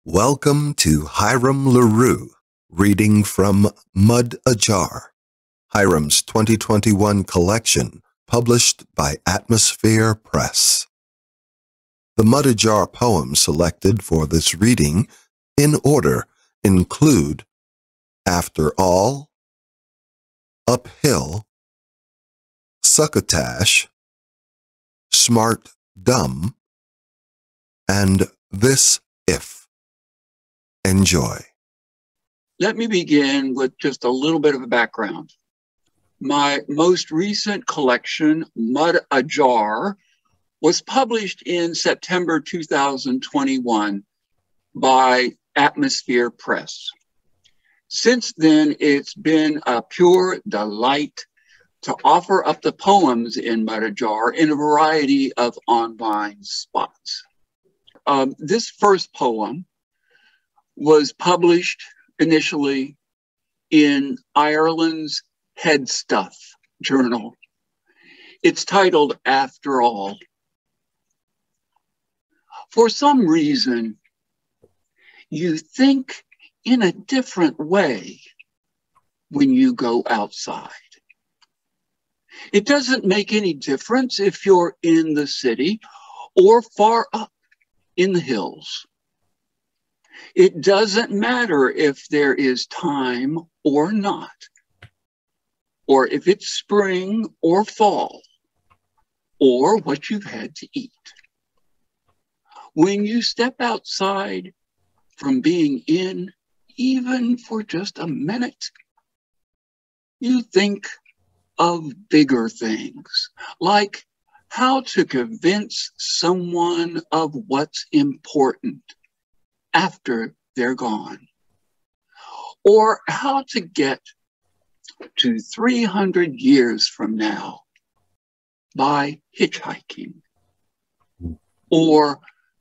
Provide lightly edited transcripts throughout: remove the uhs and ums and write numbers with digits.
Welcome to HIRAM LAREW, reading from Mud Ajar, HIRAM's 2021 collection, published by Atmosphere Press. The Mud Ajar poems selected for this reading, in order, include After All, Uphill, Succotash, Smart Dumb, and This If. Enjoy. Let me begin with just a little bit of a background. My most recent collection, Mud Ajar, was published in September 2021 by Atmosphere Press. Since then, it's been a pure delight to offer up the poems in Mud Ajar in a variety of online spots. This first poem was published initially in Ireland's Headstuff journal. It's titled After All. For some reason, you think in a different way when you go outside. It doesn't make any difference if you're in the city or far up in the hills. It doesn't matter if there is time or not, or if it's spring or fall, or what you've had to eat. When you step outside from being in, even for just a minute, you think of bigger things, like how to convince someone of what's important after they're gone, or how to get to 300 years from now by hitchhiking, or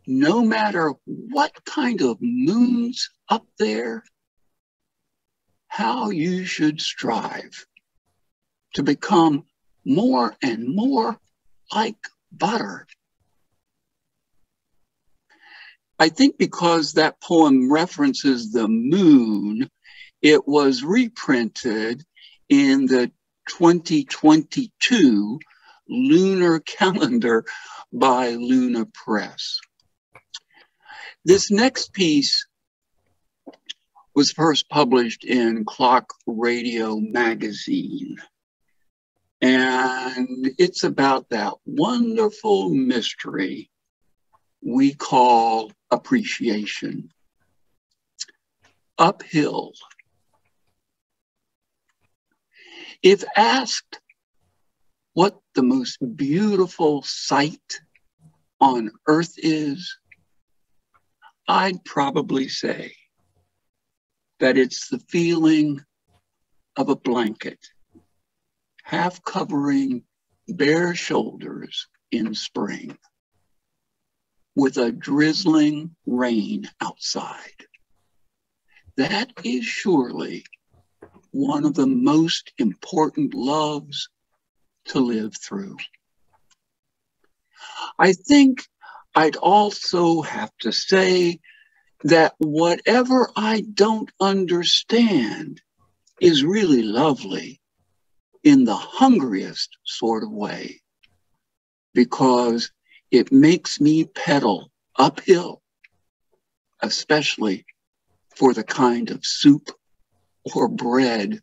no matter what kind of moon's up there, how you should strive to become more and more like butter. I think because that poem references the moon, it was reprinted in the 2022 lunar calendar by Luna Press. This next piece was first published in Clock Radio magazine. And it's about that wonderful mystery we call appreciation. Uphill. If asked what the most beautiful sight on earth is, I'd probably say that it's the feeling of a blanket half covering bare shoulders in spring, with a drizzling rain outside. That is surely one of the most important loves to live through. I think I'd also have to say that whatever I don't understand is really lovely in the hungriest sort of way, because it makes me pedal uphill, especially for the kind of soup or bread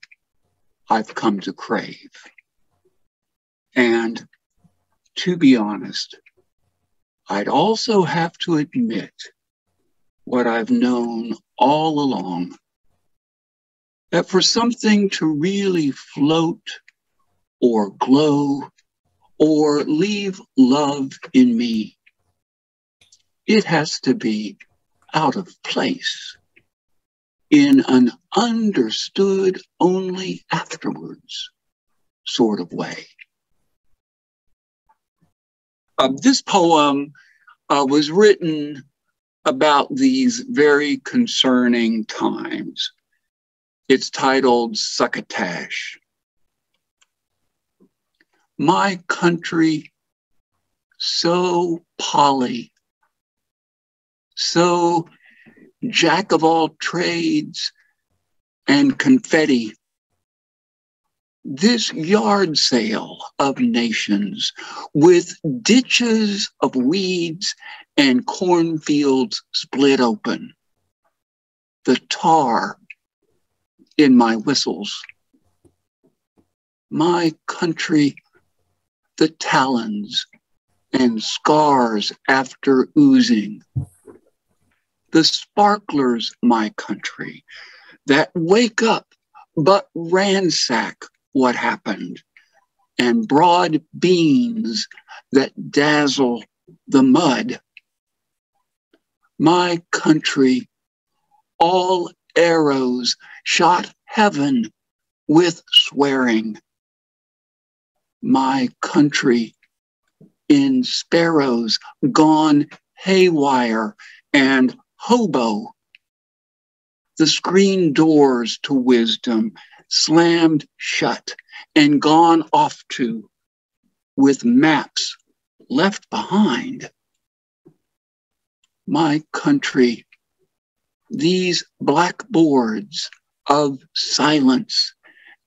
I've come to crave. And to be honest, I'd also have to admit what I've known all along, that for something to really float or glow or leave love in me, it has to be out of place, in an understood only afterwards sort of way. This poem was written about these very concerning times. It's titled Succotash. My country, so poly, so jack of all trades, and confetti. This yard sale of nations with ditches of weeds and cornfields split open. The tar in my whistles. My country, the talons and scars after oozing. The sparklers, my country, that wake up but ransack what happened, and broad beams that dazzle the mud. My country, all arrows shot heaven with swearing. My country, in sparrows gone haywire and hobo. The screen doors to wisdom slammed shut and gone off to, with maps left behind. My country, these blackboards of silence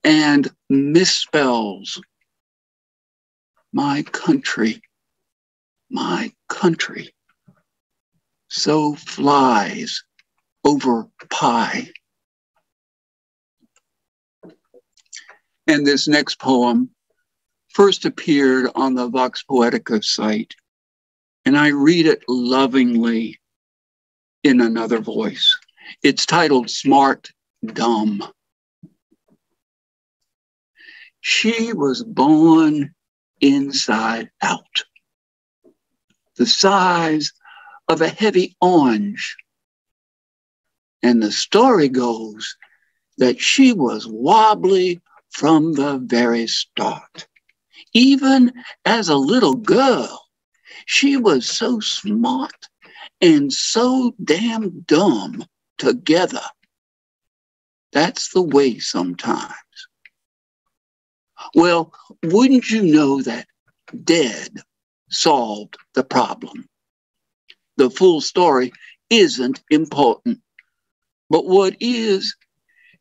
and misspells. My country, so flies over pie. And this next poem first appeared on the Vox Poetica site, and I read it lovingly in another voice. It's titled Smart Dumb. She was born inside out, the size of a heavy orange. And the story goes that she was wobbly from the very start. Even as a little girl, she was so smart and so damn dumb together. That's the way sometimes. Well, wouldn't you know that dead solved the problem? The full story isn't important. But what is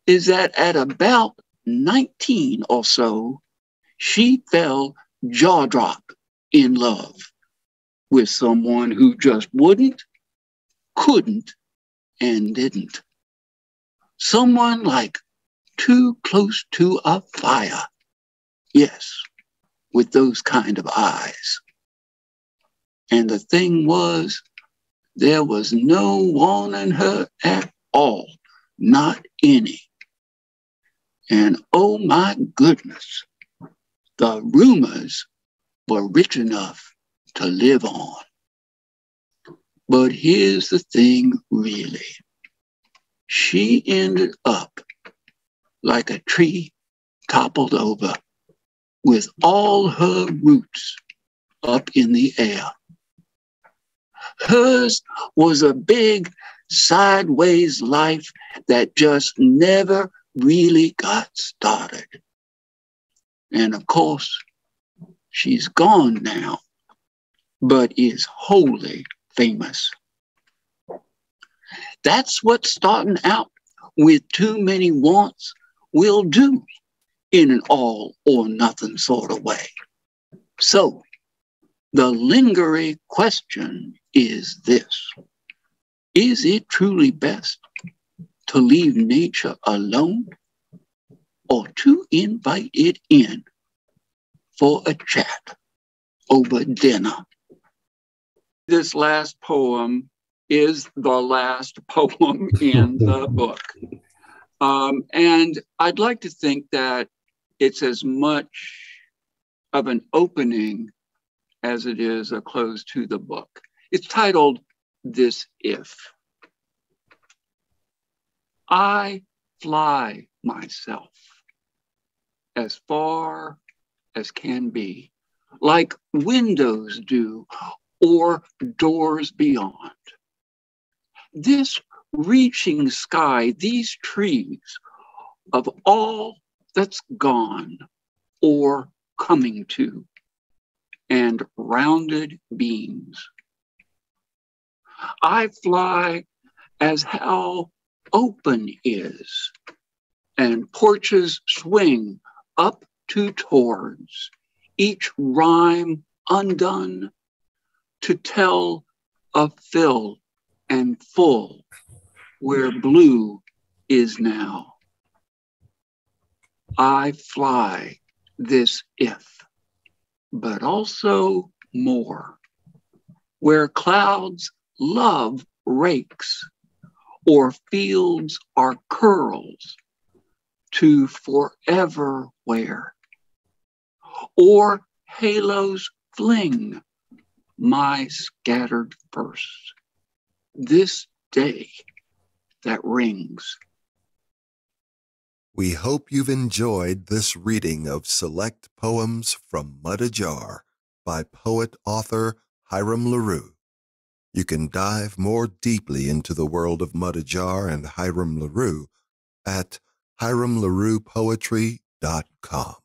that at about 19 or so, she fell jaw-drop in love with someone who just wouldn't, couldn't, and didn't. Someone like too close to a fire. Yes, with those kind of eyes. And the thing was, there was no wanting her at all, not any. And oh my goodness, the rumors were rich enough to live on. But here's the thing, really. She ended up like a tree toppled over with all her roots up in the air. Hers was a big sideways life that just never really got started. And of course, she's gone now, but is wholly famous. That's what starting out with too many wants will do in an all or nothing sort of way. So the lingering question is this: is it truly best to leave nature alone or to invite it in for a chat over dinner? This last poem is the last poem in the book. And I'd like to think that it's as much of an opening as it is a close to the book. It's titled This If. I fly myself as far as can be, like windows do or doors beyond. This reaching sky, these trees of all that's gone or coming to, and rounded beams. I fly as how open is, and porches swing up to towards, each rhyme undone to tell of fill and full where blue is now. I fly this if, but also more, where clouds love rakes or fields are curls to forever wear, or halos fling my scattered verse this day that rings. We hope you've enjoyed this reading of select poems from Ajar by poet-author HIRAM LAREW. You can dive more deeply into the world of Ajar and HIRAM LAREW at hiramlarewpoetry.com.